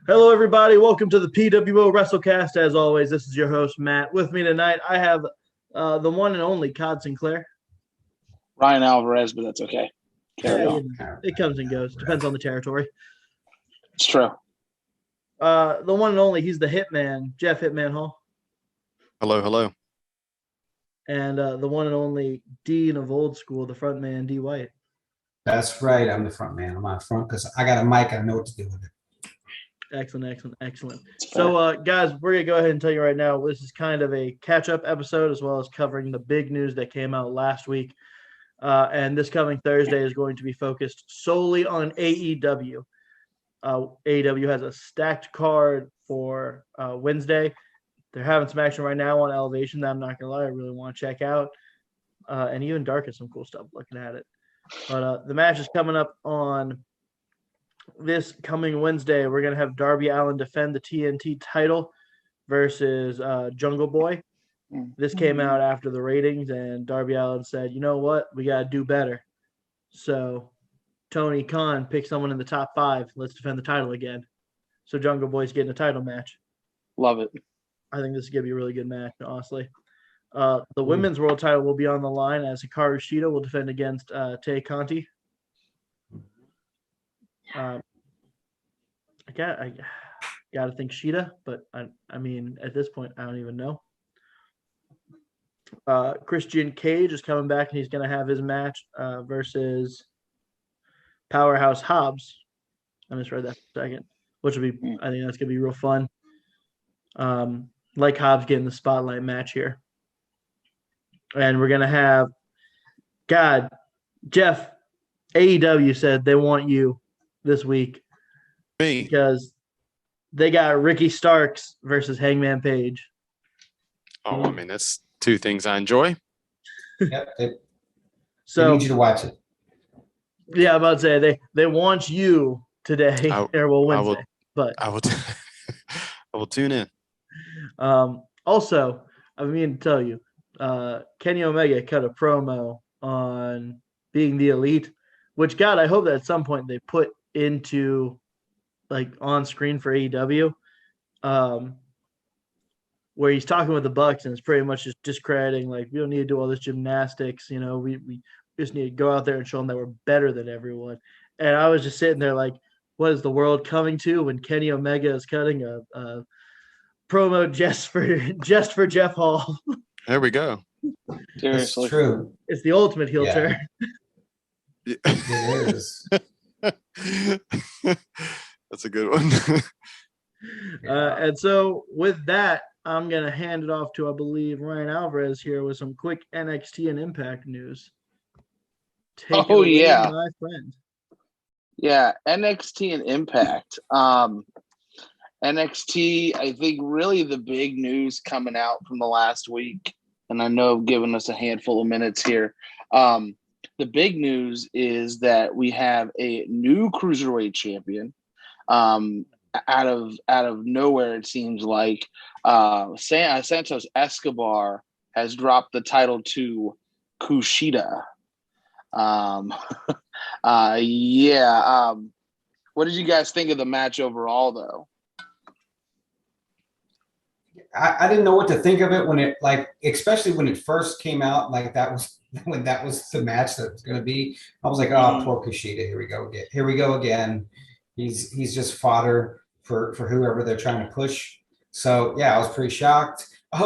Hello, everybody. Welcome to the PWO WrestleCast. As always, this is your host, Matt. With me tonight, I have the one and only Cod Sinclair. Ryan Alvarez, but that's okay. Carry on. It comes and goes. Depends on the territory. It's true. The one and only, he's the Hitman, Jeff Hitman Hall. Hello. And the one and only Dean of Old School, the front man, D. White. That's right. I'm the front man. I'm out front because I got a mic. I know what to do with it. Excellent. So, guys, we're going to go ahead and tell you right now, this is kind of a catch-up episode as well as covering the big news that came out last week. And this coming Thursday is going to be focused solely on AEW. AEW has a stacked card for Wednesday. They're having some action right now on Elevation that I'm not going to lie, I really want to check out. And even Dark has some cool stuff looking at it. But the match is coming up on this coming Wednesday. We're going to have Darby Allin defend the TNT title versus Jungle Boy. This came out after the ratings, and Darby Allin said, you know what? We got to do better. So Tony Khan picked someone in the top 5. Let's defend the title again. So Jungle Boy's getting a title match. Love it. I think this is going to be a really good match, honestly. The women's world title will be on the line as Hikaru Shida will defend against Tay Conti. I got to think Shida, but I mean, at this point, I don't even know. Christian Cage is coming back, and he's going to have his match versus Powerhouse Hobbs. I misread that for a second, which will be, I think that's going to be real fun. Like Hobbs getting the spotlight match here. And we're going to have, Jeff, AEW said they want you this week. Me. Because they got Ricky Starks versus Hangman Page. Oh, I mean, that's two things I enjoy. Yep. So I need you to watch it. Yeah, I'm about to say they want you today or Wednesday. I will tune in. Also, I mean to tell you, Kenny Omega cut a promo on being the elite, which I hope that at some point they put into like on screen for AEW, where he's talking with the Bucks and it's pretty much just discrediting, like, we don't need to do all this gymnastics, we just need to go out there and show them that we're better than everyone. And I was just sitting there like, what is the world coming to when Kenny Omega is cutting a promo just for Jeff Hall? There we go. Seriously. It's true. It's the ultimate heel turn. It is. That's a good one. And so with that, I'm going to hand it off to, I believe, Ryan Alvarez here with some quick NXT and Impact news. Take it away, my friend. Yeah, NXT and Impact. NXT, I think really the big news coming out from the last week, and I know I've given us a handful of minutes here. The big news is that we have a new Cruiserweight champion. Out of nowhere, it seems like Santos Escobar has dropped the title to Kushita. What did you guys think of the match overall, though? I didn't know what to think of it when it, like, especially when it first came out, like that was when that was the match that was going to be. I was like, oh, poor Kushita. Here we go again. He's just fodder for whoever they're trying to push. So yeah, I was pretty shocked. I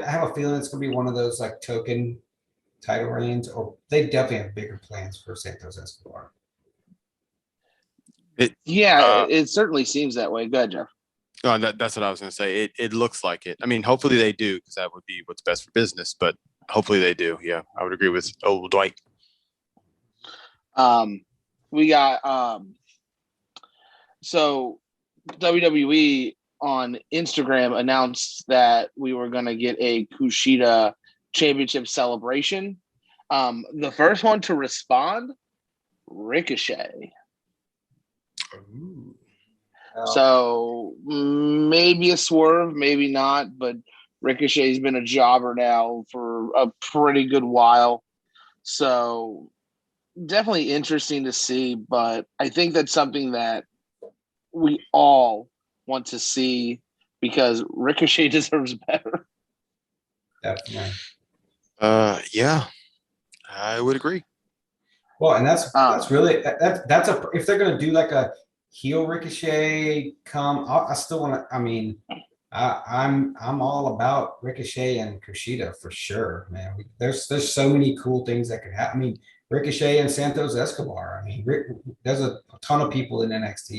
have a feeling it's going to be one of those like token title reigns, or they definitely have bigger plans for Santos Escobar. It certainly seems that way. Go ahead, Jeff. Oh, that's what I was going to say. It looks like it. I mean, hopefully they do, because that would be what's best for business. But hopefully they do. Yeah, I would agree with old Dwight. We got so WWE on Instagram announced that we were going to get a Kushida championship celebration. The first one to respond, Ricochet. Ooh. So maybe a swerve, maybe not, but Ricochet's been a jobber now for a pretty good while. So definitely interesting to see, but I think that's something that we all want to see because Ricochet deserves better. Definitely. Yeah, I would agree. Well, and that's really that's a if they're gonna do like a heel Ricochet I still want to. I mean, I'm all about Ricochet and Kushita for sure, man. There's so many cool things that could happen. I mean, Ricochet and Santos Escobar. I mean, there's a ton of people in NXT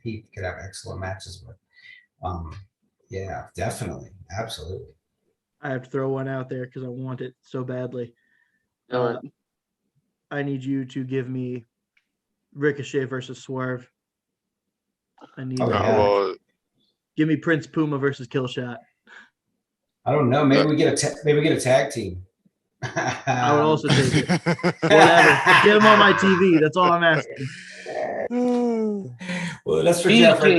he could have excellent matches with. Yeah, definitely, absolutely. I have to throw one out there because I want it so badly. Uh, I need you to give me Ricochet versus Swerve. I need give me Prince Puma versus Killshot. I don't know. Maybe we get a tag team. I would also take it. Whatever. Get them on my TV. That's all I'm asking. Well, that's for Jeff right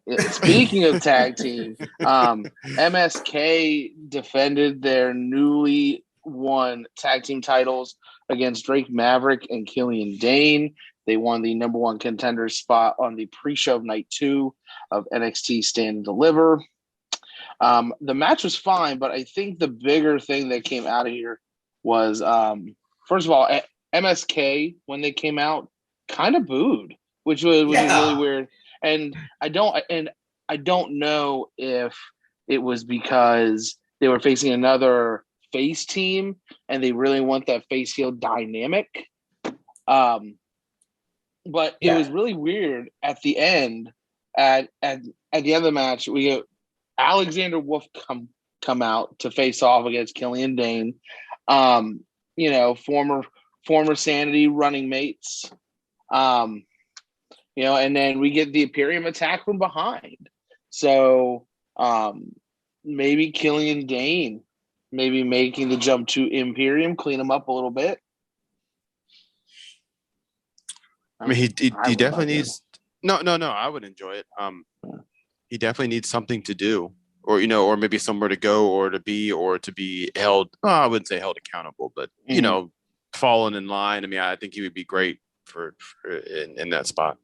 there. Speaking of tag team, MSK defended their newly won tag team titles against Drake Maverick and Killian Dane. They won the number one contender spot on the pre-show of night 2 of NXT Stand and Deliver. The match was fine, but I think the bigger thing that came out of here was, first of all, MSK, when they came out, kind of booed, which was really weird. And I don't know if it was because they were facing another face team and they really want that face heel dynamic. But it was really weird at the end. At the end of the match, we get Alexander Wolf come out to face off against Killian Dane. Former Sanity running mates. And then we get the Imperium attack from behind. So maybe Killian Dane, maybe making the jump to Imperium, clean him up a little bit. I mean, he definitely needs. No. I would enjoy it. He definitely needs something to do, or maybe somewhere to go, or to be held. I wouldn't say held accountable, but falling in line. I mean, I think he would be great for in that spot.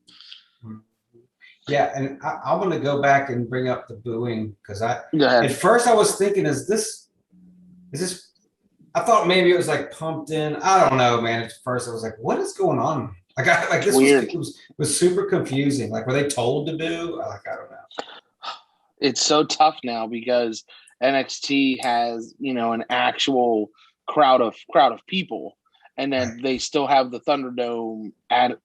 Yeah, and I'm going to go back and bring up the booing because at first I was thinking, is this? I thought maybe it was like pumped in. I don't know, man. At first I was like, what is going on? This weird. Was super confusing. Like, were they told to boo? I don't know. It's so tough now because NXT has an actual crowd of people, and then they still have the Thunderdome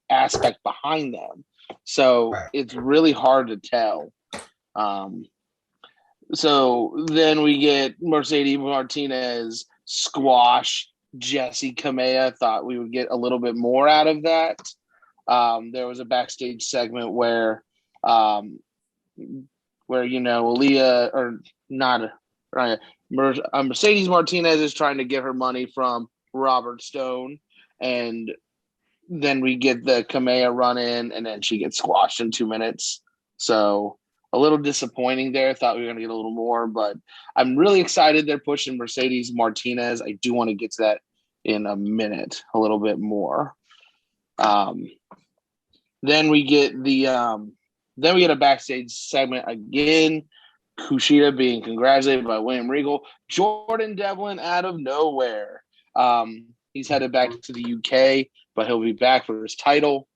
aspect behind them. So it's really hard to tell. So then we get Mercedes Martinez squash Jessie Kamea. Thought we would get a little bit more out of that. There was a backstage segment where Aaliyah or not Mercedes Martinez is trying to get her money from Robert Stone, and then we get the Kamea run in, and then she gets squashed in 2 minutes. So a little disappointing there. Thought we were going to get a little more, but I'm really excited they're pushing Mercedes Martinez. I do want to get to that in a minute, a little bit more. Then we get a backstage segment again. Kushita being congratulated by William Regal. Jordan Devlin out of nowhere. He's headed back to the UK, but he'll be back for his title,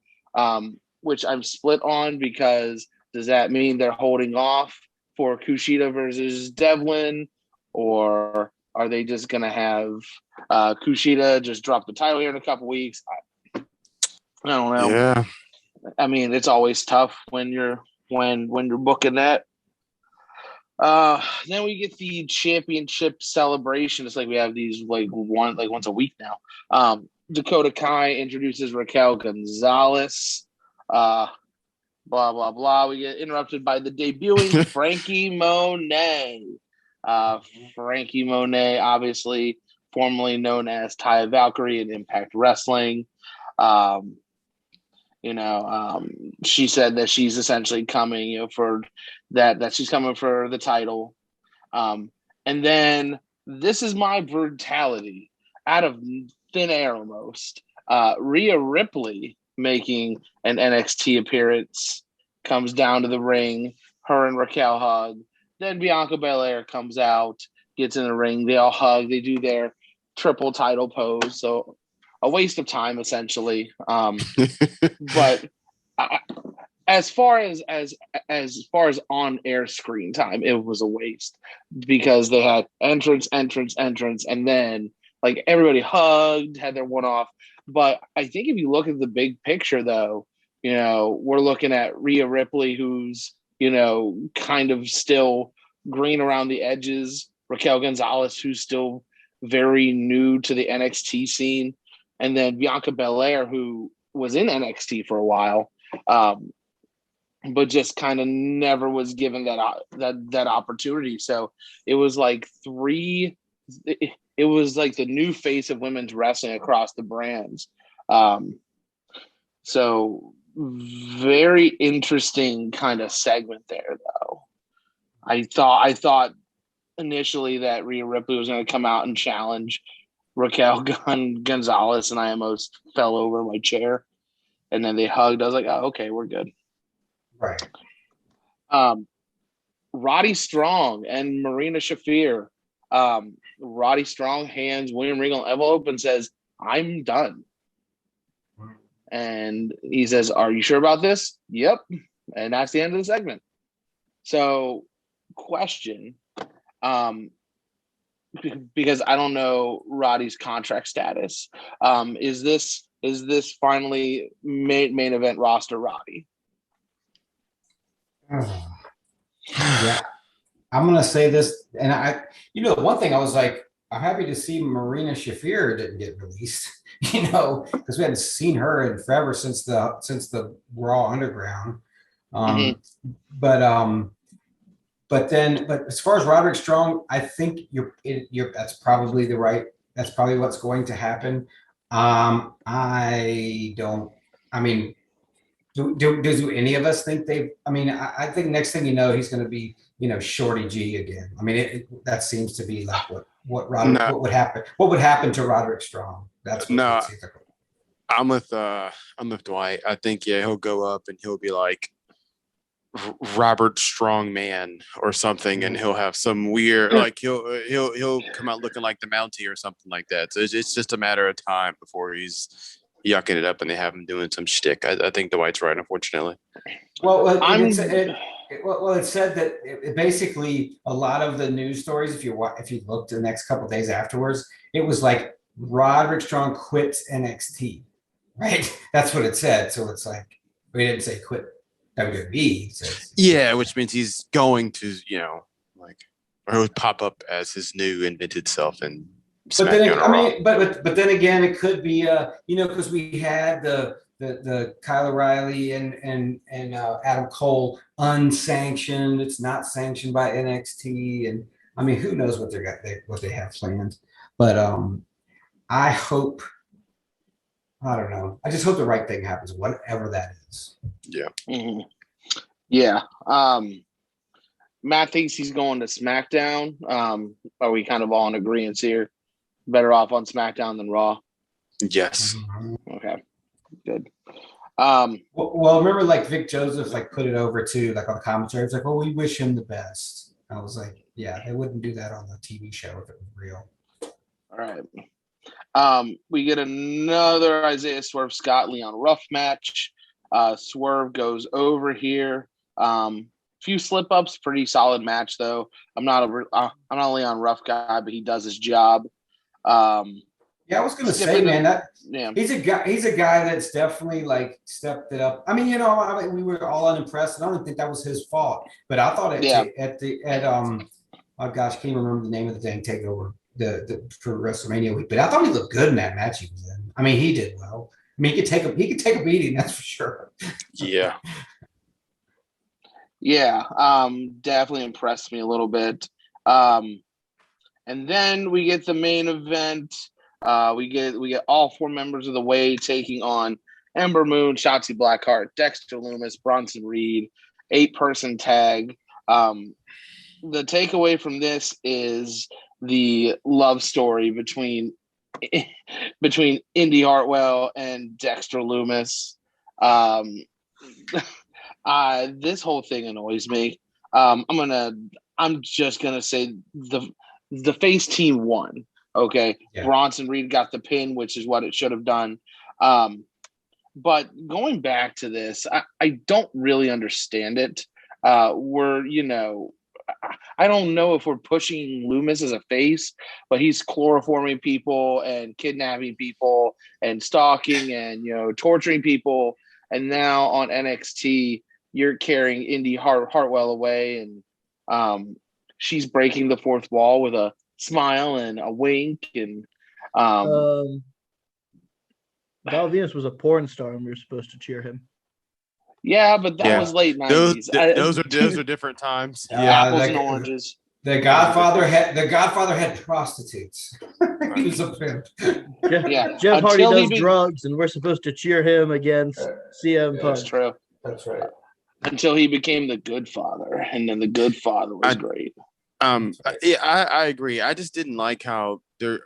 which I'm split on because does that mean they're holding off for Kushita versus Devlin, or are they just going to have Kushita just drop the title here in a couple weeks? I don't know. Yeah. I mean, it's always tough when you're booking that. Then we get the championship celebration. It's like we have these once a week now. Dakota Kai introduces Raquel Gonzalez. Blah blah blah. We get interrupted by the debuting Frankie Monet. Frankie Monet, obviously formerly known as Taya Valkyrie in Impact Wrestling. She said that she's essentially coming, for that she's coming for the title. And then this is my brutality out of thin air almost. Rhea Ripley making an NXT appearance comes down to the ring. Her and Raquel hug. Then Bianca Belair comes out, gets in the ring. They all hug. They do their triple title pose. So a waste of time, essentially. But as far as on air screen time, it was a waste because they had entrance, and then like everybody hugged, had their one off. But I think if you look at the big picture, though, we're looking at Rhea Ripley, who's kind of still green around the edges. Raquel Gonzalez, who's still very new to the NXT scene, and then Bianca Belair, who was in NXT for a while, but just kind of never was given that opportunity. So it was like it was like the new face of women's wrestling across the brands. So very interesting kind of segment there, though. I thought initially that Rhea Ripley was going to come out and challenge Raquel Gonzalez, and I almost fell over my chair. And then they hugged. I was like, oh, okay, we're good. Right. Roddy Strong and Marina Shafir. Roddy Strong hands William Regal an envelope and says, "I'm done." And he says, "Are you sure about this?" Yep. And that's the end of the segment. So, question, because I don't know Roddy's contract status. Is this finally main event roster Roddy? Yeah, I'm gonna say this, and one thing I was like, I'm happy to see Marina Shafir didn't get released, because we hadn't seen her in forever since the Raw Underground. But as far as Roderick Strong, I think that's probably what's going to happen. Do any of us think I think next thing you know, he's going to be, Shorty G again. I mean, that seems to be like what would happen to Roderick Strong. That's what I'm with Dwight. I think he'll go up and he'll be like Robert Strongman or something, and he'll have some weird he'll come out looking like the Mountie or something like that. So it's just a matter of time before he's yucking it up and they have him doing some shtick. I think Dwight's right, unfortunately. Well, it said that basically a lot of the news stories, if you looked the next couple of days afterwards, it was like Roderick Strong quits NXT, right? That's what it said. So it's like, we didn't say quit WWE. Which means he's going to, or he would pop up as his new invented self and. But then, but then again, it could be, because we had the Kyle O'Reilly and Adam Cole unsanctioned. It's not sanctioned by NXT, and who knows what they have planned. But I hope. I don't know. I just hope the right thing happens, whatever that is. Yeah. Mm-hmm. Yeah. Matt thinks he's going to SmackDown. Are we kind of all in agreement here? Better off on SmackDown than Raw? Yes. Okay. Good. Well, remember, like Vic Joseph, put it over too, on the commentary. It's like, "Well, we wish him the best." I was like, "Yeah, they wouldn't do that on the TV show if it was real." All right. We get another Isaiah Swerve Scott Leon Ruff match. Swerve goes over here. Few slip ups, pretty solid match though. I'm not a Leon Ruff guy, but he does his job. I was gonna say, man, he's a guy that's definitely stepped it up. We were all unimpressed, and I don't think that was his fault. But I thought oh gosh, I can't remember the name of the dang takeover for WrestleMania week. But I thought he looked good in that match he was in. He did well. He could take a beating, that's for sure. Yeah. Yeah, definitely impressed me a little bit. And then we get the main event. We get all four members of the Way taking on Ember Moon, Shotzi Blackheart, Dexter Lumis, Bronson Reed, 8-person tag. The takeaway from this is the love story between Indy Hartwell and Dexter Lumis. This whole thing annoys me. I'm just gonna say the face team won. Okay, yeah. Bronson Reed got the pin, which is what it should have done. But going back to this, I don't really understand it. I don't know if we're pushing Loomis as a face, but he's chloroforming people and kidnapping people and stalking and, torturing people. And now on NXT, you're carrying Indy Hartwell away, and she's breaking the fourth wall with a smile and a wink. And Val Venus was a porn star, and we were supposed to cheer him. Yeah, but that was late 90s. Those are different times. Apples and oranges. The Godfather had prostitutes. He was a pimp. Jeff Hardy does drugs, and we're supposed to cheer him against CM Punk. That's true. That's right. Until he became the Good Father, and then the Good Father was great. I agree. I just didn't like how they're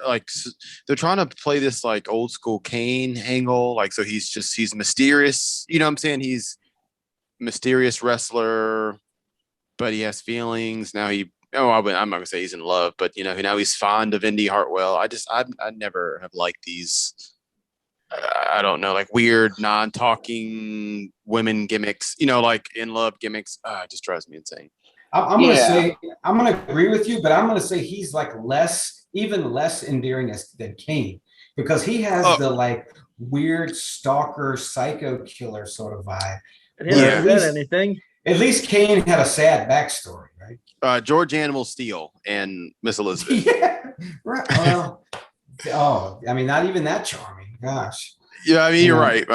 trying to play this like old school Kane angle. Like, so he's mysterious. You know what I'm saying? He's a mysterious wrestler, but he has feelings. Now I'm not gonna say he's in love, but now he's fond of Indy Hartwell. I never have liked these. I don't know, like weird non-talking women gimmicks. Like in love gimmicks. It just drives me insane. I'm gonna agree with you, but I'm gonna say he's like even less endearing than Kane, because he has the like weird stalker psycho killer sort of vibe. And he hasn't said anything. At least Kane had a sad backstory, right? George Animal Steel and Miss Elizabeth. Yeah, right. Well, I mean, not even that charming. Gosh. Yeah, I mean, you're right.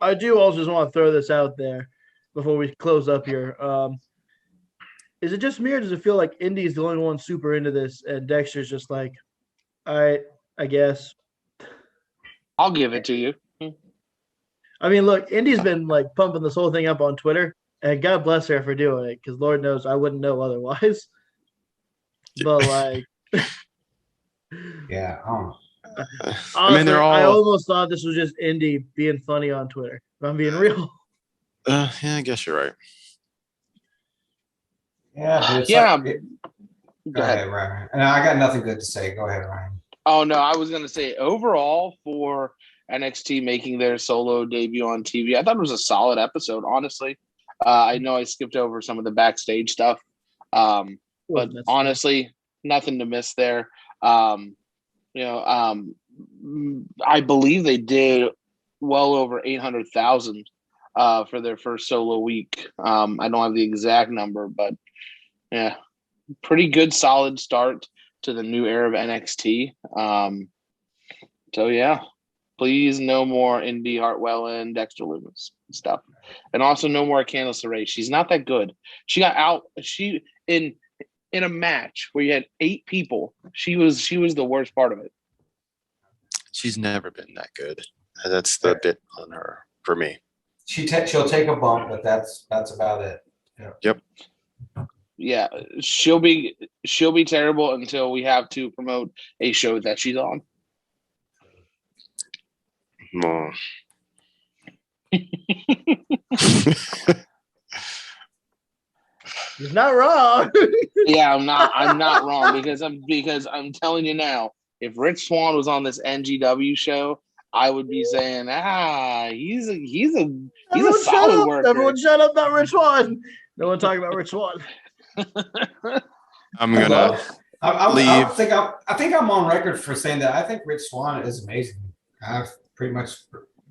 I do also just want to throw this out there before we close up here. Is it just me, or does it feel like Indy's the only one super into this, and Dexter's just like, all right, I guess. I'll give it to you. I mean, look, Indy's been like pumping this whole thing up on Twitter, and God bless her for doing it, because Lord knows I wouldn't know otherwise. But like, yeah. Honestly, I almost thought this was just Indy being funny on Twitter, if I'm being real. Yeah, I guess you're right. Yeah, but go ahead, Ryan. And I got nothing good to say. Go ahead, Ryan. Oh no, I was gonna say overall for NXT making their solo debut on TV, I thought it was a solid episode. Honestly, I know I skipped over some of the backstage stuff, but honestly, nothing to miss there. I believe they did well over 800,000 for their first solo week. I don't have the exact number, but yeah, pretty good, solid start to the new era of NXT. So yeah, please no more Indy Hartwell and Dexter Loomis stuff, and also no more Candice LeRae. She's not that good. She got out. She in a match where you had 8 people. She was the worst part of it. She's never been that good. That's the bit on her for me. She'll take a bump, but that's about it. Yeah. Yep. Yeah, she'll be terrible until we have to promote a show that she's on. Oh. He's not wrong. Yeah, I'm not wrong because I'm telling you now, if Rich Swann was on this NGW show, I would be saying, he's a solid worker. Everyone shut up about Rich Swann. No one talking about Rich Swann. I'm gonna leave. I think I'm on record for saying that I think Rich Swann is amazing. I pretty much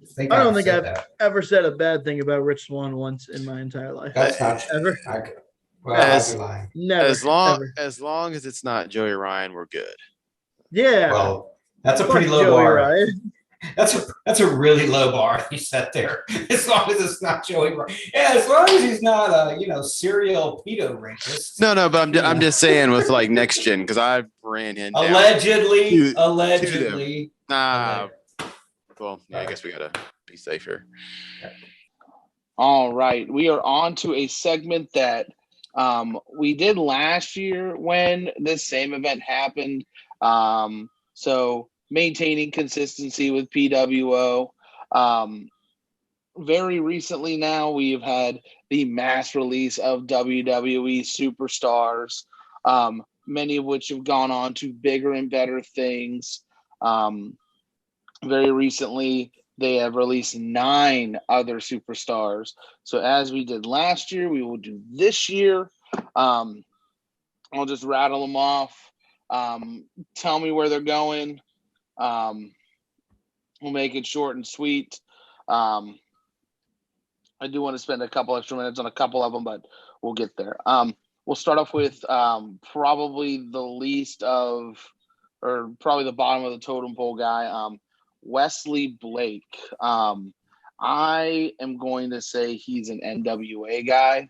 think I don't think I've ever said a bad thing about Rich Swann once in my entire life. That's not ever. Never. As long as it's not Joey Ryan, we're good. Yeah. Well, that's a pretty low Joey bar. Ryan. That's a really low bar you set there. As long as it's not Joey Ryan. Yeah, as long as he's not a serial pedo rapist. No, but I'm just saying with like next gen, because I ran in allegedly. Nah. Well, yeah, I guess we gotta be safe here. All right, we are on to a segment that we did last year when this same event happened. So maintaining consistency with PWO. very recently now, we've had the mass release of WWE superstars, many of which have gone on to bigger and better things. Very recently, they have released 9 other superstars. So as we did last year, we will do this year. I'll just rattle them off. Tell me where they're going. We'll make it short and sweet. I do want to spend a couple extra minutes on a couple of them, but we'll get there. We'll start off with probably the least of, or probably the bottom of the totem pole guy, Wesley Blake. I am going to say he's an NWA guy.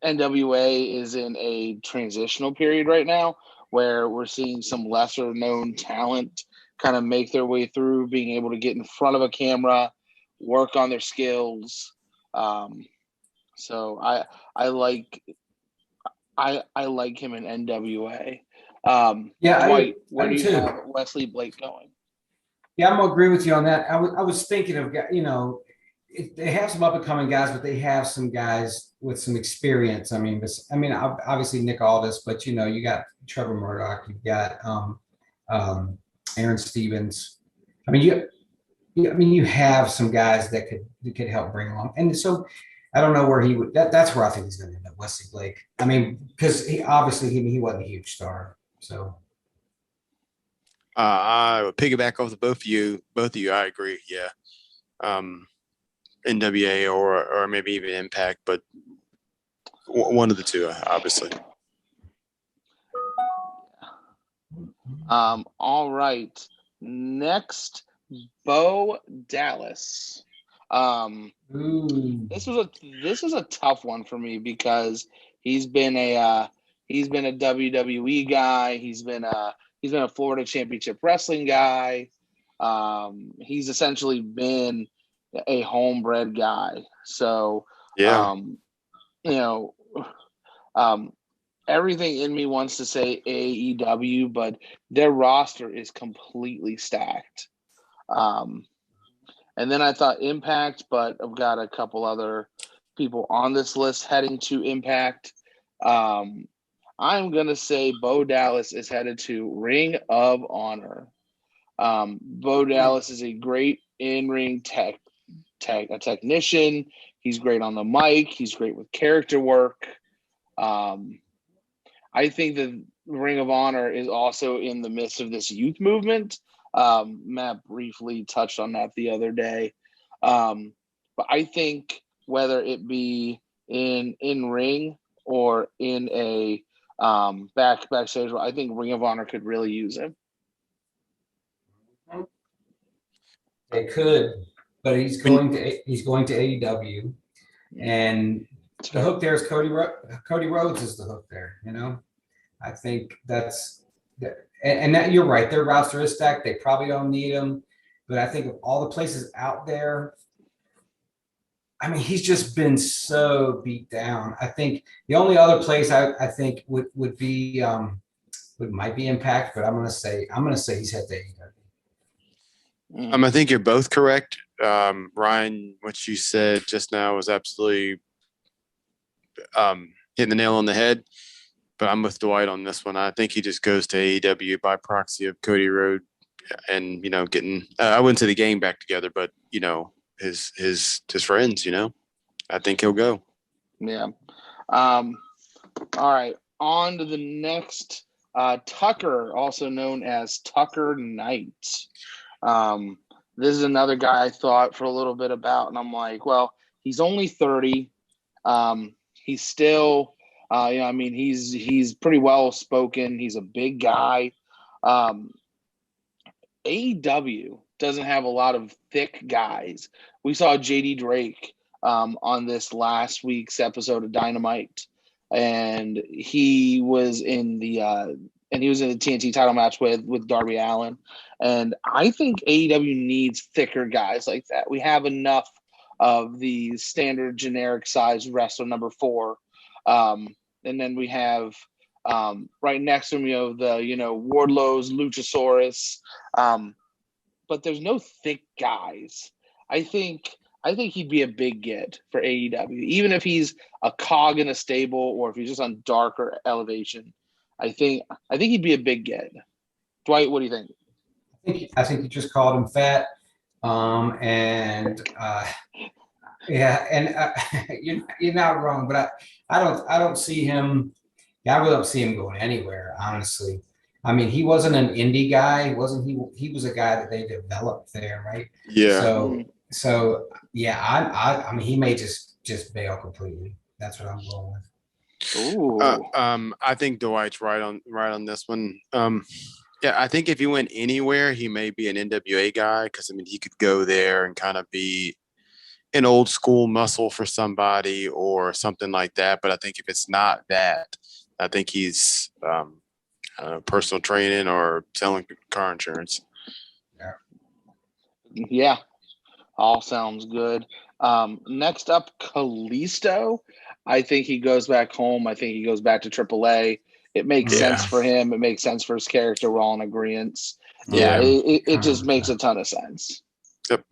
NWA is in a transitional period right now where we're seeing some lesser known talent kind of make their way through, being able to get in front of a camera, work on their skills. So I like him in NWA. White, where do you have Wesley Blake going? Yeah, I'm gonna agree with you on that. I was thinking of, they have some up and coming guys, but they have some guys with some experience. I mean, obviously Nick Aldis, but you got Trevor Murdoch, you've got Aaron Stevens. I mean, you have some guys that could help bring along, and so I don't know where he would. That's where I think he's going to end up, Wesley Blake. I mean, because he wasn't a huge star, so. I would piggyback off both of you. I agree. Yeah. NWA or maybe even Impact, but one of the two, obviously. All right. Next, Beau Dallas. This was a tough one for me because he's been a WWE guy. He's been a Florida Championship Wrestling guy. He's essentially been a homebred guy. So, yeah. Everything in me wants to say AEW, but their roster is completely stacked. And then I thought Impact, but I've got a couple other people on this list heading to Impact. I'm going to say Beau Dallas is headed to Ring of Honor. Beau Dallas is a great in-ring technician. He's great on the mic. He's great with character work. I think that Ring of Honor is also in the midst of this youth movement. Matt briefly touched on that the other day. But I think whether it be in ring or in a backstage, I think Ring of Honor could really use him. They could, but he's going to AEW, and the hook there is Cody Rhodes is the hook there. I think that's and that you're right. Their roster is stacked. They probably don't need him, but I think of all the places out there, I mean, he's just been so beat down. I think the only other place I think would be might be Impact, but I'm gonna say he's head to AEW. I think you're both correct. Ryan, what you said just now was absolutely hitting the nail on the head. But I'm with Dwight on this one. I think he just goes to AEW by proxy of Cody Rhodes and getting I wouldn't say the gang back together, but his friends. I think he'll go. Yeah. All right. On to the next. Tucker, also known as Tucker Knight. This is another guy I thought for a little bit about, and I'm like, well, he's only 30. He's still, he's pretty well spoken. He's a big guy. AEW doesn't have a lot of thick guys. We saw JD Drake on this last week's episode of Dynamite, and he was in the TNT title match with Darby Allin. And I think AEW needs thicker guys like that. We have enough of the standard generic size wrestler number 4. And then we have right next to him, Wardlow's Luchasaurus. But there's no thick guys. I think he'd be a big get for AEW, even if he's a cog in a stable or if he's just on darker elevation. I think he'd be a big get. Dwight, what do you think? I think you just called him fat, you're not wrong, but I don't see him. I really don't see him going anywhere, honestly. I mean, he wasn't an indie guy, wasn't he? He was a guy that they developed there, right? Yeah. So yeah, I mean, he may just bail completely. That's what I'm going with. Ooh. I think Dwight's right on this one. Yeah, I think if he went anywhere, he may be an NWA guy because I mean he could go there and kind of be an old school muscle for somebody or something like that. But I think if it's not that, I think he's personal training or selling car insurance. Yeah, all sounds good. Next up, Kalisto. I think he goes back home. I think he goes back to AAA. It makes sense for him. It makes sense for his character. We're all in agreement. Yeah, it just makes a ton of sense. Yep.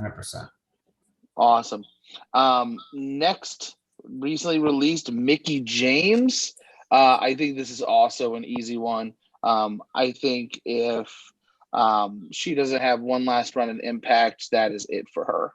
100%. Awesome. Next, recently released Mickie James. I think this is also an easy one. I think if she doesn't have one last run in Impact, that is it for her.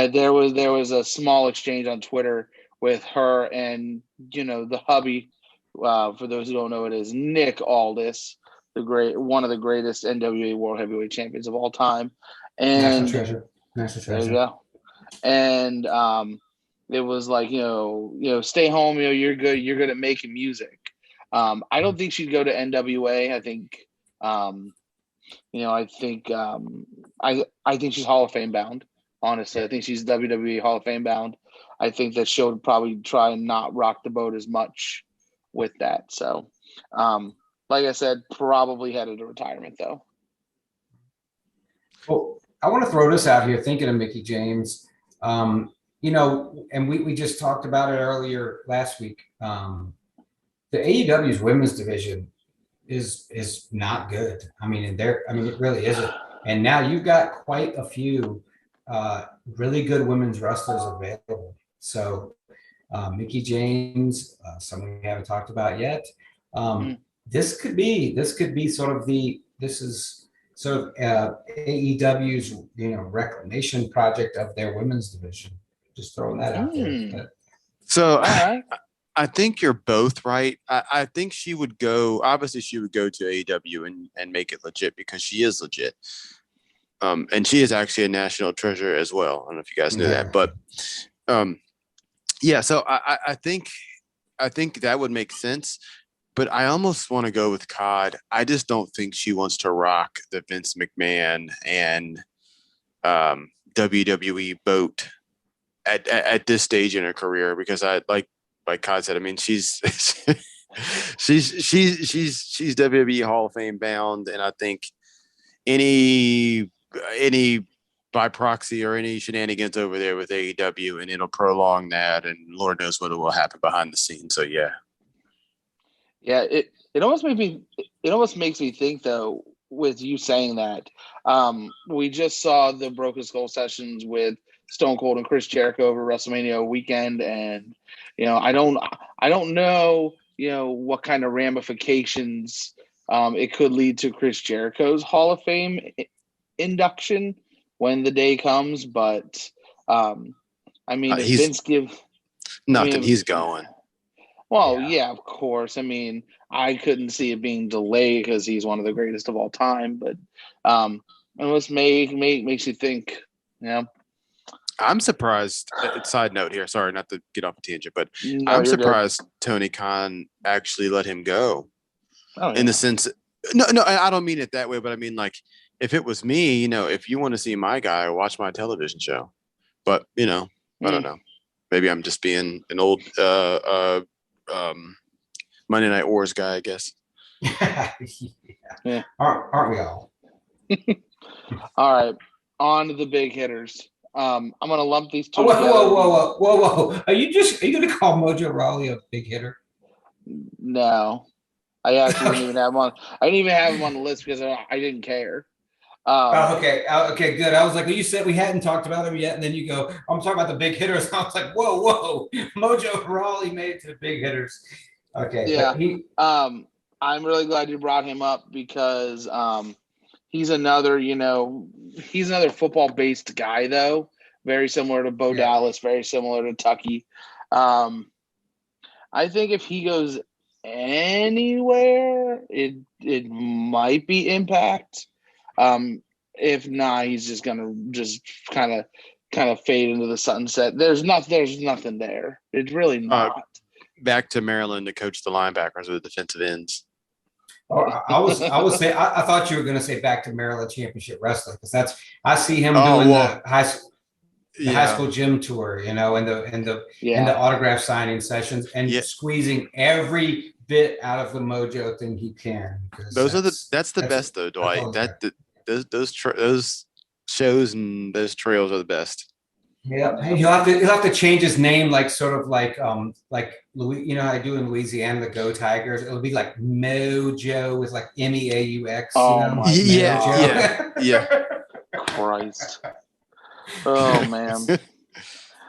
There was a small exchange on Twitter with her and the hubby. For those who don't know, it is Nick Aldis, one of the greatest NWA World Heavyweight Champions of all time. And National treasure. There you go. And it was like stay home. You're good. You're good at making music. I don't think she'd go to NWA. I think I think she's Hall of Fame bound. Honestly, I think she's WWE Hall of Fame bound. I think that she'll probably try and not rock the boat as much with that. So, like I said, probably headed to retirement though. Well, I want to throw this out here, thinking of Mickie James. And we just talked about it earlier last week. The AEW's women's division is not good. I mean, it really isn't. And now you've got quite a few really good women's wrestlers available. So Mickie James, someone we haven't talked about yet. This could be sort of AEW's reclamation project of their women's division. Just throwing that out there. So I think you're both right. I think she would go. Obviously, she would go to AEW and make it legit because she is legit. And she is actually a national treasure as well. I don't know if you guys knew that, but So I think that would make sense. But I almost want to go with Cod. I just don't think she wants to rock the Vince McMahon and WWE boat at this stage in her career because I like Cod said. I mean, she's WWE Hall of Fame bound, and I think any by proxy or any shenanigans over there with AEW, and it'll prolong that, and Lord knows what will happen behind the scenes. So yeah. Yeah, it almost makes me think though, with you saying that, we just saw the Broken Skull sessions with Stone Cold and Chris Jericho over WrestleMania weekend, and I don't know what kind of ramifications it could lead to Chris Jericho's Hall of Fame induction when the day comes, but I mean, if Vince he's going. Well, yeah, of course. I mean, I couldn't see it being delayed because he's one of the greatest of all time. But it was makes you think. I'm surprised. Side note here. Sorry, not to get off a tangent, but No, I'm you're surprised good. Tony Khan actually let him go. Oh, yeah. In the sense, no, I don't mean it that way, but I mean like if it was me, if you want to see my guy, watch my television show. But I don't know. Maybe I'm just being an old Monday Night Wars guy, I guess. Yeah. Aren't we all? All right, on to the big hitters. I'm gonna lump these two. Whoa! Are you gonna call Mojo Rawley a big hitter? No, I actually didn't even have him on. I didn't even have him on the list because I didn't care. Okay, good. I was like, well, you said we hadn't talked about him yet, and then you go, I'm talking about the big hitters. I was like, whoa, Mojo Rawley made it to the big hitters. Okay, yeah. I'm really glad you brought him up because he's another football-based guy, though. Very similar to Beau Dallas, very similar to Tucky. I think if he goes anywhere, it might be Impact. If not, he's just gonna kind of fade into the sunset. There's nothing there. It's really not. Back to Maryland to coach the linebackers or the defensive ends. I would say I thought you were going to say back to Maryland Championship Wrestling because I see him doing the high school gym tour, and the autograph signing sessions and squeezing every bit out of the Mojo thing he can. That's the best though, Dwight. Those shows and those trails are the best. Yeah, he'll have to change his name, like Louis, I do in Louisiana, the Go Tigers. It'll be like Mojo with like MEAUX. Yeah. Christ. Oh man.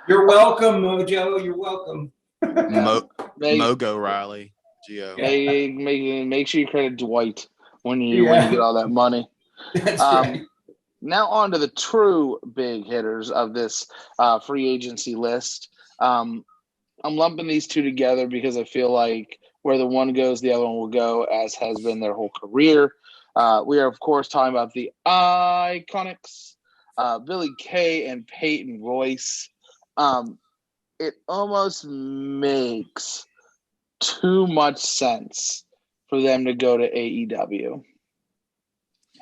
You're welcome, Mojo. You're welcome. Mogo Riley. Gio. Make sure you credit Dwight when you get all that money. That's right. Now on to the true big hitters of this free agency list. I'm lumping these two together because I feel like where the one goes, the other one will go, as has been their whole career. We are, of course, talking about the Iconics, Billy Kay and Peyton Royce. It almost makes too much sense for them to go to AEW.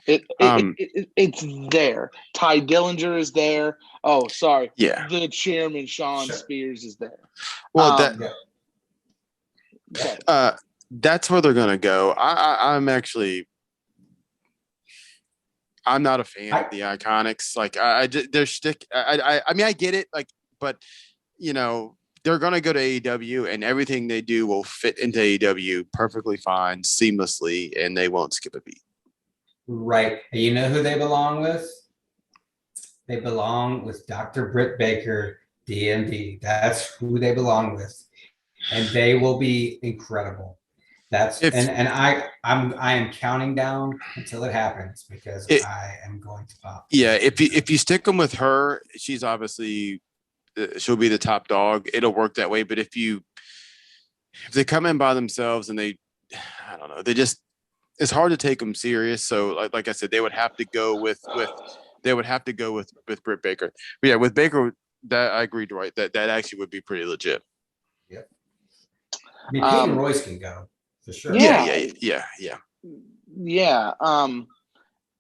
It's there. Ty Dillinger is there. Oh, sorry. Yeah. The chairman, Sean Spears, is there. Well, that's where they're gonna go. I'm not a fan of the Iconics. Like their shtick. I mean, I get it. Like, but they're gonna go to AEW, and everything they do will fit into AEW perfectly fine, seamlessly, and they won't skip a beat. Right. And you know who they belong with? They belong with Dr. Britt Baker, DMD. That's who they belong with. And they will be incredible. I am counting down until it happens because I am going to pop. Yeah, if you stick them with her, she's obviously she'll be the top dog. It'll work that way. But if they come in by themselves and I don't know, it's hard to take them serious. So like I said, they would have to go with Britt Baker. But yeah, with Baker, that I agreed, right? That actually would be pretty legit. Yep. I mean, Peyton Royce can go for sure. Yeah.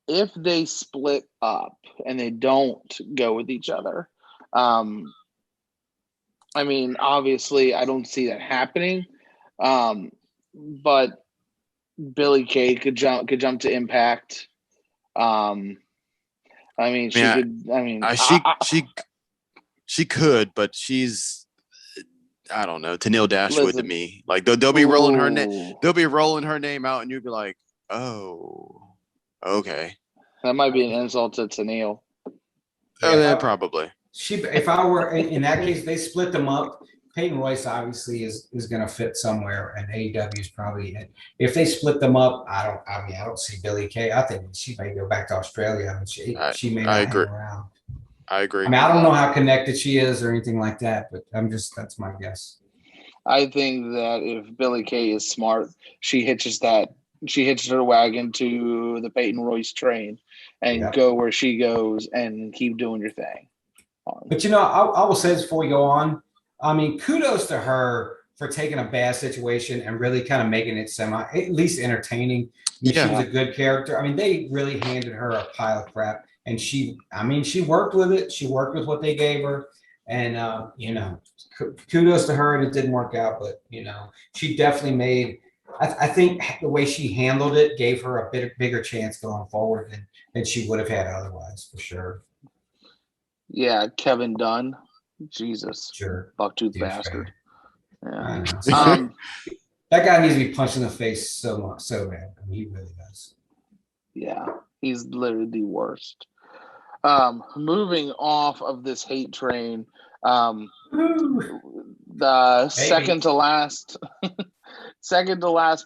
If they split up and they don't go with each other, I mean, obviously, I don't see that happening. But Billy Kay could jump to Impact. I mean, she could, but she's, I don't know, Tenille Dashwood to me. Like they'll be rolling her name. They'll be rolling her name out, and you'll be like, oh, okay. That might be an insult to Tenille. Yeah, probably. If I were in that case, they split them up. Peyton Royce obviously is going to fit somewhere, and AEW is probably it. If they split them up, I don't see Billy Kay. I think she may go back to Australia. I mean, she may not hang around. I agree. I mean, I don't know how connected she is or anything like that, but that's my guess. I think that if Billy Kay is smart, she hitches her wagon to the Peyton Royce train and go where she goes and keep doing your thing. But I will say this before we go on. I mean, kudos to her for taking a bad situation and really kind of making it at least entertaining. She was a good character. I mean, they really handed her a pile of crap, and she worked with it. She worked with what they gave her, and kudos to her. And it didn't work out, but she definitely made. I think the way she handled it gave her a bit bigger chance going forward than she would have had otherwise, for sure. Yeah, Kevin Dunn. Jesus. Sure. Bucktooth bastard. Yeah. That guy needs to be punched in the face so bad. I mean, he really does. Yeah. He's literally the worst. Moving off of this hate train, the second to last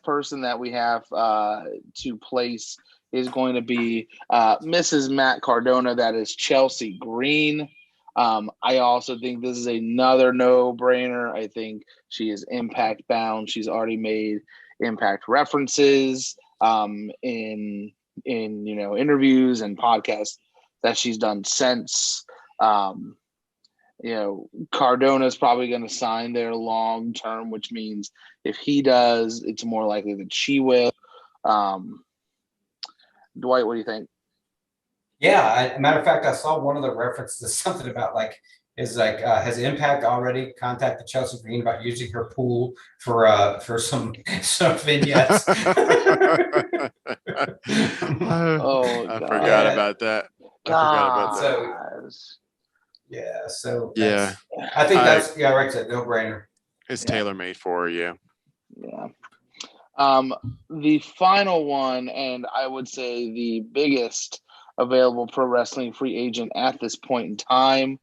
person that we have to place is going to be Mrs. Matt Cardona. That is Chelsea Green. I also think this is another no-brainer. I think she is Impact bound. She's already made Impact references in interviews and podcasts that she's done since. Cardona is probably going to sign there long term, which means if he does, it's more likely that she will. Dwight, what do you think? Yeah, matter of fact, I saw one of the references something about has Impact already contacted Chelsea Green about using her pool for some vignettes? I forgot about that. Yeah, I think that's right. It's a no-brainer. It's tailor-made for her, yeah. Yeah. The final one, and I would say the biggest available pro wrestling free agent at this point in time,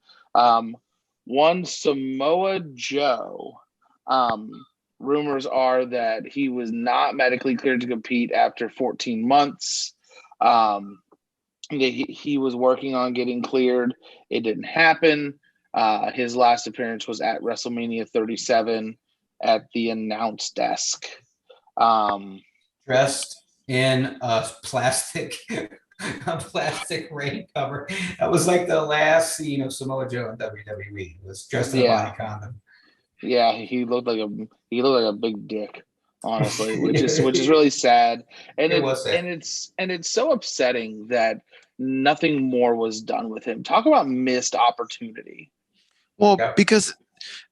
one Samoa Joe. Rumors are that he was not medically cleared to compete after 14 months. He was working on getting cleared. It didn't happen. His last appearance was at WrestleMania 37 at the announce desk. Dressed in a plastic rain cover. That was like the last scene of Samoa Joe in WWE. He was dressed in a body condom. Yeah, he looked like a big dick, honestly, which is really sad. And it's so upsetting that nothing more was done with him. Talk about missed opportunity. Well, because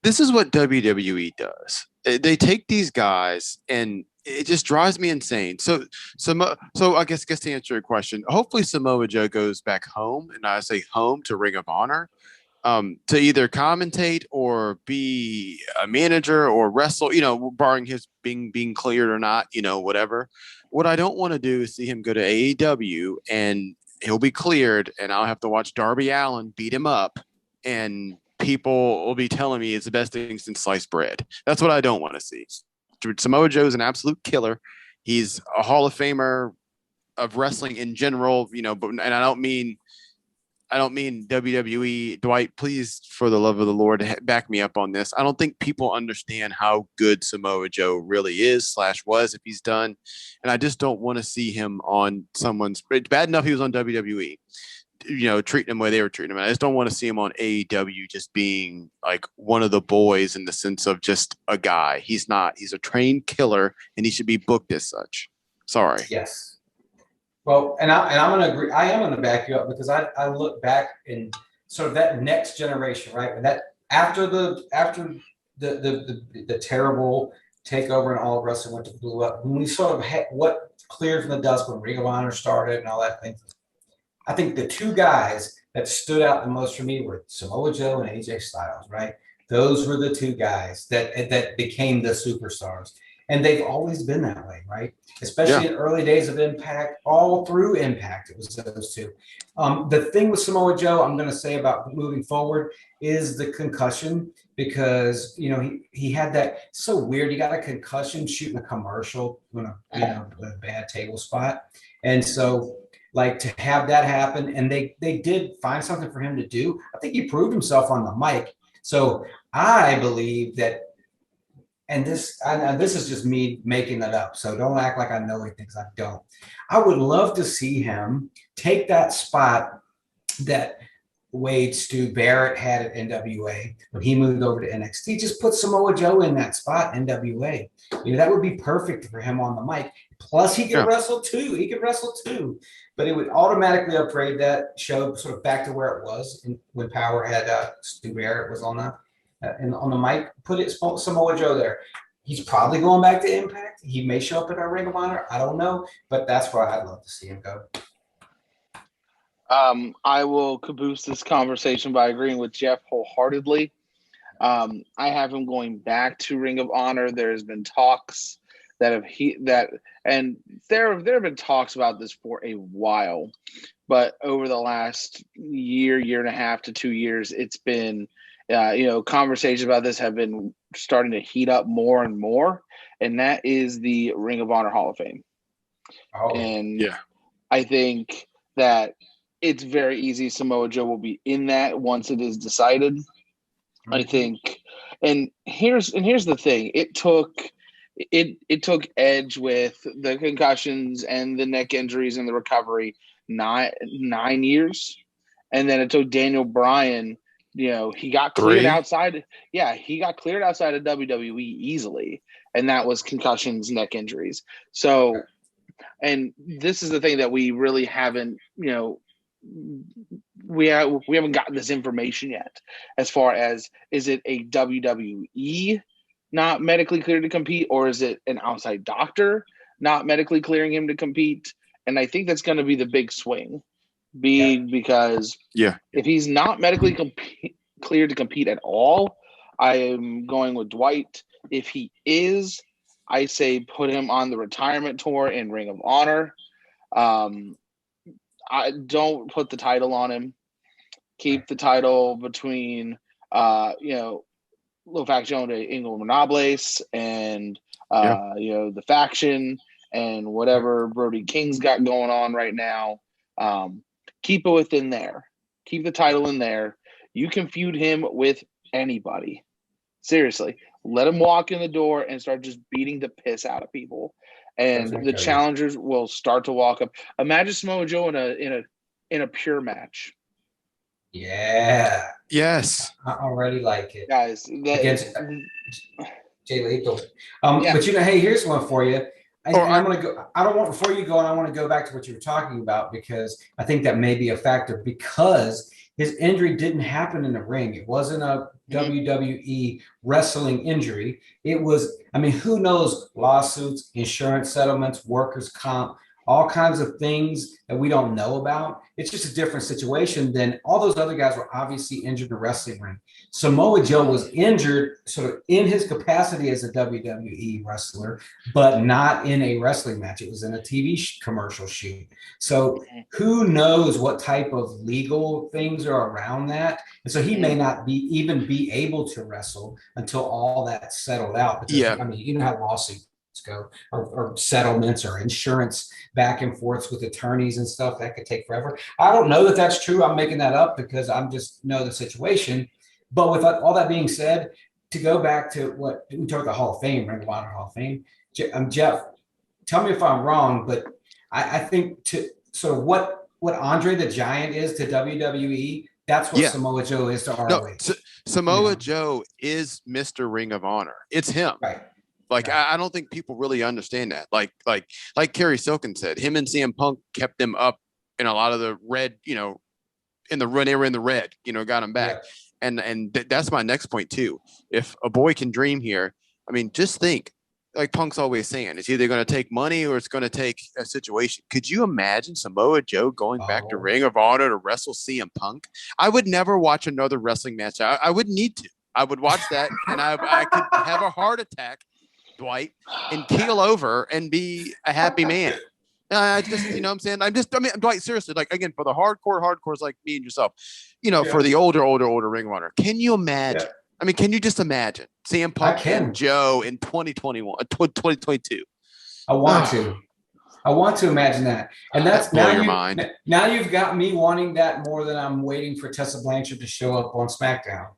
this is what WWE does. They take these guys and it just drives me insane. So I guess to answer your question, hopefully Samoa Joe goes back home, and I say home to Ring of Honor, to either commentate or be a manager or wrestle, barring his being cleared or not, whatever. What I don't want to do is see him go to AEW and he'll be cleared and I'll have to watch Darby Allin beat him up and people will be telling me it's the best thing since sliced bread. That's what I don't want to see. Samoa Joe is an absolute killer. He's a Hall of Famer of wrestling in general, and I don't mean WWE. Dwight, please, for the love of the Lord, back me up on this. I don't think people understand how good Samoa Joe really is / was if he's done. And I just don't want to see him on someone's – bad enough he was on WWE, treating him the way they were treating him. And I just don't want to see him on AEW just being like one of the boys in the sense of just a guy. He's not. He's a trained killer, and he should be booked as such. Sorry. Yes. Well, and I'm going to agree. I am going to back you up because I look back in sort of that next generation, right? And that after the terrible takeover and all of wrestling blew up, when we sort of had what cleared from the dust when Ring of Honor started and all that thing. I think the two guys that stood out the most for me were Samoa Joe and AJ Styles, right? Those were the two guys that became the superstars. And they've always been that way, right? Especially in early days of Impact, all through Impact, it was those two. The thing with Samoa Joe, I'm going to say about moving forward is the concussion because, he had that so weird. He got a concussion shooting a commercial with a bad table spot. And so to have that happen, and they did find something for him to do. I think he proved himself on the mic. So I believe that, and this is just me making that up, so don't act like I know anything because I don't. I would love to see him take that spot that Wade Stu Barrett had at NWA when he moved over to NXT. Just put Samoa Joe in that spot, NWA. That would be perfect for him on the mic. Plus, he could wrestle too. But it would automatically upgrade that show sort of back to where it was when Power had Stu Barrett was on the mic. Put it Samoa Joe there. He's probably going back to Impact. He may show up at our Ring of Honor. I don't know, but that's where I'd love to see him go. I will caboose this conversation by agreeing with Jeff wholeheartedly. I have him going back to Ring of Honor. There's been talks that and there have been talks about this for a while, but over the last year and a half to 2 years, it's been conversations about this have been starting to heat up more and more, and that is the Ring of Honor Hall of Fame. And I think that it's very easy Samoa Joe will be in that once it is decided. I think, and here's the thing: it took Edge with the concussions and the neck injuries and the recovery 9 years, and then it took Daniel Bryan. He got cleared outside. Yeah, he got cleared outside of WWE easily, and that was concussions, neck injuries. So, and this is the thing that we really haven't, we haven't gotten this information yet. As far as, is it a WWE not medically cleared to compete, or is it an outside doctor not medically clearing him to compete? And I think that's going to be the big swing. Because if he's not medically cleared to compete at all, I am going with Dwight. If he is, I say put him on the retirement tour in Ring of Honor. I don't put the title on him. Keep the title between Lo Facción de Ingobernables and the faction and whatever Brody King's got going on right now. Keep it within there. Keep the title in there. You can feud him with anybody. Seriously. Let him walk in the door and start just beating the piss out of people. And the challengers will start to walk up. Imagine Samoa Joe in a pure match. Yeah. Yes. I already like it. Guys, against Jay Lethal. But hey, here's one for you. I'm going to go. I don't want, before you go on, I want to go back to what you were talking about, because I think that may be a factor, because his injury didn't happen in the ring. It wasn't a WWE wrestling injury. It was, who knows, lawsuits, insurance settlements, workers' comp, all kinds of things that we don't know about. It's just a different situation than all those other guys were obviously injured in the wrestling ring. Samoa Joe was injured sort of in his capacity as a WWE wrestler, but not in a wrestling match. It was in a TV commercial shoot. So who knows what type of legal things are around that. And so he may not even be able to wrestle until all that's settled out. Because, you know how lawsuits go, or settlements or insurance back and forths with attorneys and stuff that could take forever. I don't know that that's true. I'm making that up because I'm just know the situation. But with all that being said, to go back to what we talked about, the Hall of Fame, Ring of Honor Hall of Fame, Jeff, tell me if I'm wrong, but I think to sort of what Andre the Giant is to WWE, that's what Samoa Joe is to ROH. Samoa Joe is Mr. Ring of Honor. It's him. Right. I don't think people really understand that. Like Kerry Silkin said, him and CM Punk kept them up in a lot of the red, in the run, they were in the red, got them back. Yeah. And that's my next point too. If a boy can dream here, just think, like Punk's always saying, it's either going to take money or it's going to take a situation. Could you imagine Samoa Joe going back to Ring of Honor to wrestle CM Punk? I would never watch another wrestling match. I wouldn't need to. I would watch that and I could have a heart attack, Dwight, and keel over and be a happy man. I just, what I'm saying? Dwight, seriously, like, again, for the hardcores like me and yourself, for the older Ring of Honor, can you imagine? Yeah. Can you just imagine CM Punk and Joe in 2022? I want to imagine that. And that's blow your mind. Now you've got me wanting that more than I'm waiting for Tessa Blanchard to show up on SmackDown.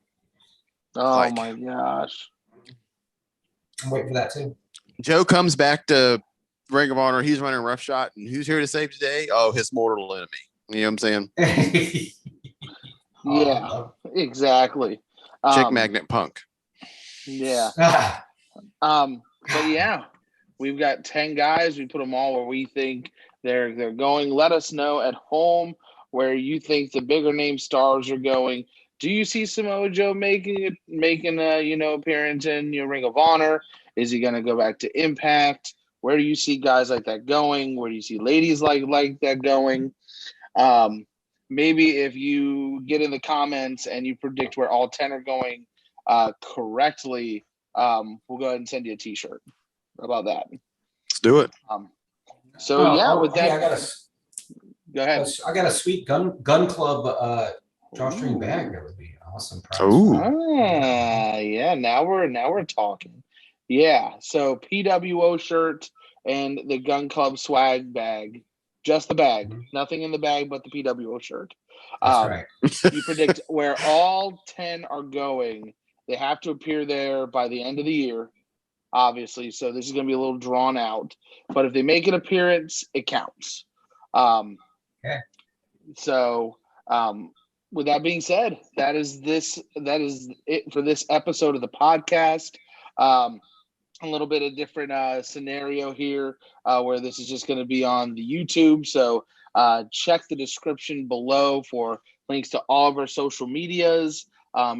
Oh my gosh. I'm waiting for that too. Joe comes back to Ring of Honor. He's running roughshod, and who's here to save today? Oh, his mortal enemy. You know what I'm saying? Yeah, exactly. Chick Magnet Punk. Yeah. But yeah, we've got 10 guys. We put them all where we think they're going. Let us know at home where you think the bigger name stars are going. Do you see Samoa Joe making a appearance in your Ring of Honor? Is he going to go back to Impact? Where do you see guys like that going? Where do you see ladies like that going? Maybe if you get in the comments and you predict where all 10 are going correctly, we'll go ahead and send you a T-shirt. How about that? do it. With that, go ahead. I got a sweet gun club drawstring bag that would be awesome price. Yeah. Now we're talking. Yeah. So PWO shirt and the gun club swag bag. Just the bag. Nothing in the bag but the PWO shirt. That's right. You predict where all 10 are going. They have to appear there by the end of the year, obviously. So this is going to be a little drawn out. But if they make an appearance, it counts. Okay. So with that being said, that is it for this episode of the podcast. A little bit of different scenario here where this is just going to be on the YouTube. So check the description below for links to all of our social medias,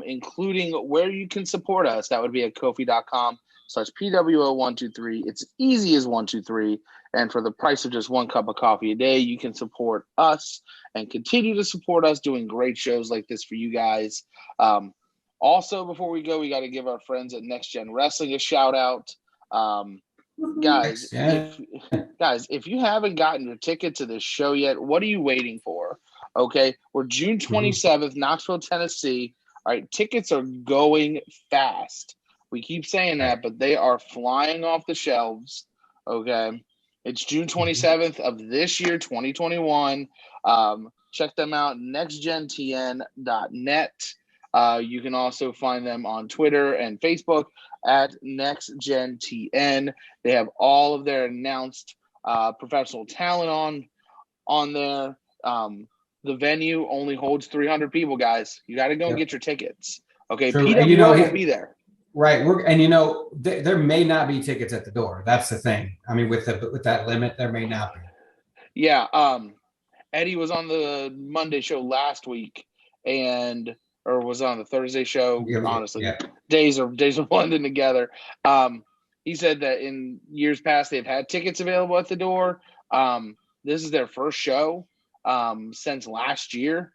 including where you can support us. That would be at kofi.com/PWO123. It's easy as 123. And for the price of just one cup of coffee a day, you can support us and continue to support us doing great shows like this for you guys. Also, before we go, we got to give our friends at Next Gen Wrestling a shout out. Guys, if you haven't gotten your ticket to this show yet, what are you waiting for? Okay, we're June 27th, Knoxville, Tennessee. All right, tickets are going fast. We keep saying that, but they are flying off the shelves. Okay, it's June 27th of this year, 2021. Check them out, nextgentn.net. You can also find them on Twitter and Facebook at NextGenTN. They have all of their announced professional talent on there. The venue only holds 300 people, guys. You got to go and get your tickets. Okay, True. PWO will be there. Right. There may not be tickets at the door. That's the thing. I mean, with that limit, there may not be. Yeah. Eddie was on the Monday show last week or was on the Thursday show. Honestly, days are blending together. He said that in years past they've had tickets available at the door. This is their first show since last year.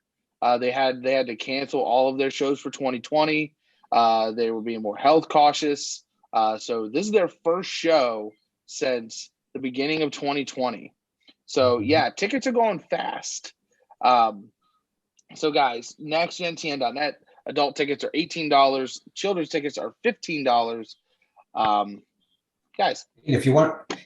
They had to cancel all of their shows for 2020. They were being more health cautious. So this is their first show since the beginning of 2020. So yeah, tickets are going fast. So guys, nextgentn.net. Adult tickets are $18. Children's tickets are $15. Guys, if you want to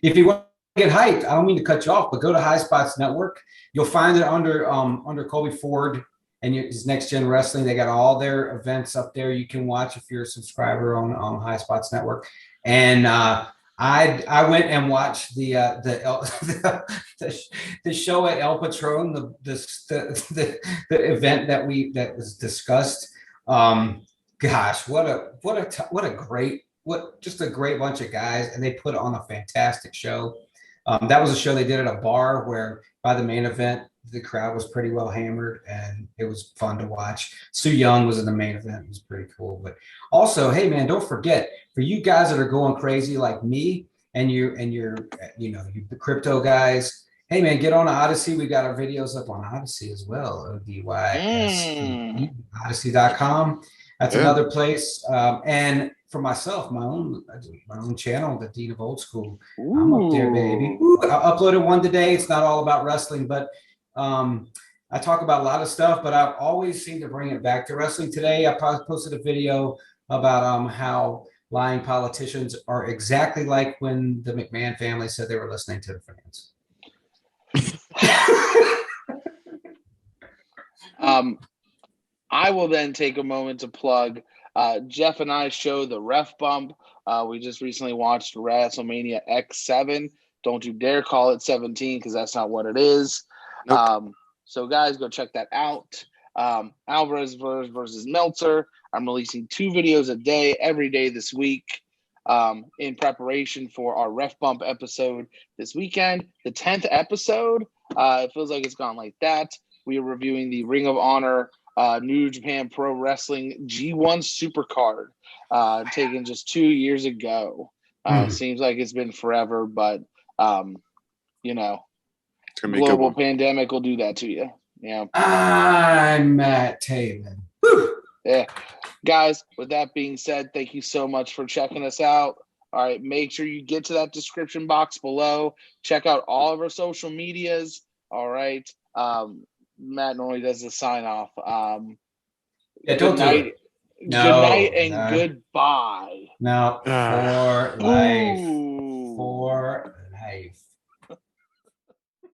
get hyped, I don't mean to cut you off, but go to High Spots Network. You'll find it under Colby Ford and his Next Gen Wrestling. They got all their events up there. You can watch if you're a subscriber on High Spots Network. And I went and watched the show at El Patron, the event that was discussed. Gosh, what a great bunch of guys, and they put on a fantastic show. That was a show they did at a bar where by the main event the crowd was pretty well hammered, and it was fun to watch. Sue Young was in the main event. It was pretty cool. But also, hey man, don't forget, for you guys that are going crazy like me and you're the crypto guys, hey man, get on Odyssey. We got our videos up on Odyssey as well. ODYSE, Odyssey.com. That's another place. And for myself, my own channel, the Dean of Old School. I'm up there, baby. I uploaded one today. It's not all about wrestling, but I talk about a lot of stuff, but I always seem to bring it back to wrestling. Today, I posted a video about how lying politicians are exactly like when the McMahon family said they were listening to the fans. I will then take a moment to plug Jeff and I's show, The Ref Bump. We just recently watched WrestleMania X7. Don't you dare call it 17 because that's not what it is. Nope. So guys, go check that out. Alvarez versus Meltzer. I'm releasing 2 videos a day, every day this week, in preparation for our Ref Bump episode this weekend. The 10th episode, it feels like it's gone like that. We are reviewing the Ring of Honor New Japan Pro Wrestling G1 Supercard, taken just 2 years ago. Seems like it's been forever, but global pandemic will do that to you. Yeah. I'm Matt Taven. Yeah. Guys, with that being said, thank you so much for checking us out. All right, make sure you get to that description box below. Check out all of our social medias. All right. Matt normally does the sign off. Yeah, don't do it. No, good night and no. goodbye. No, for life. Ooh. For life.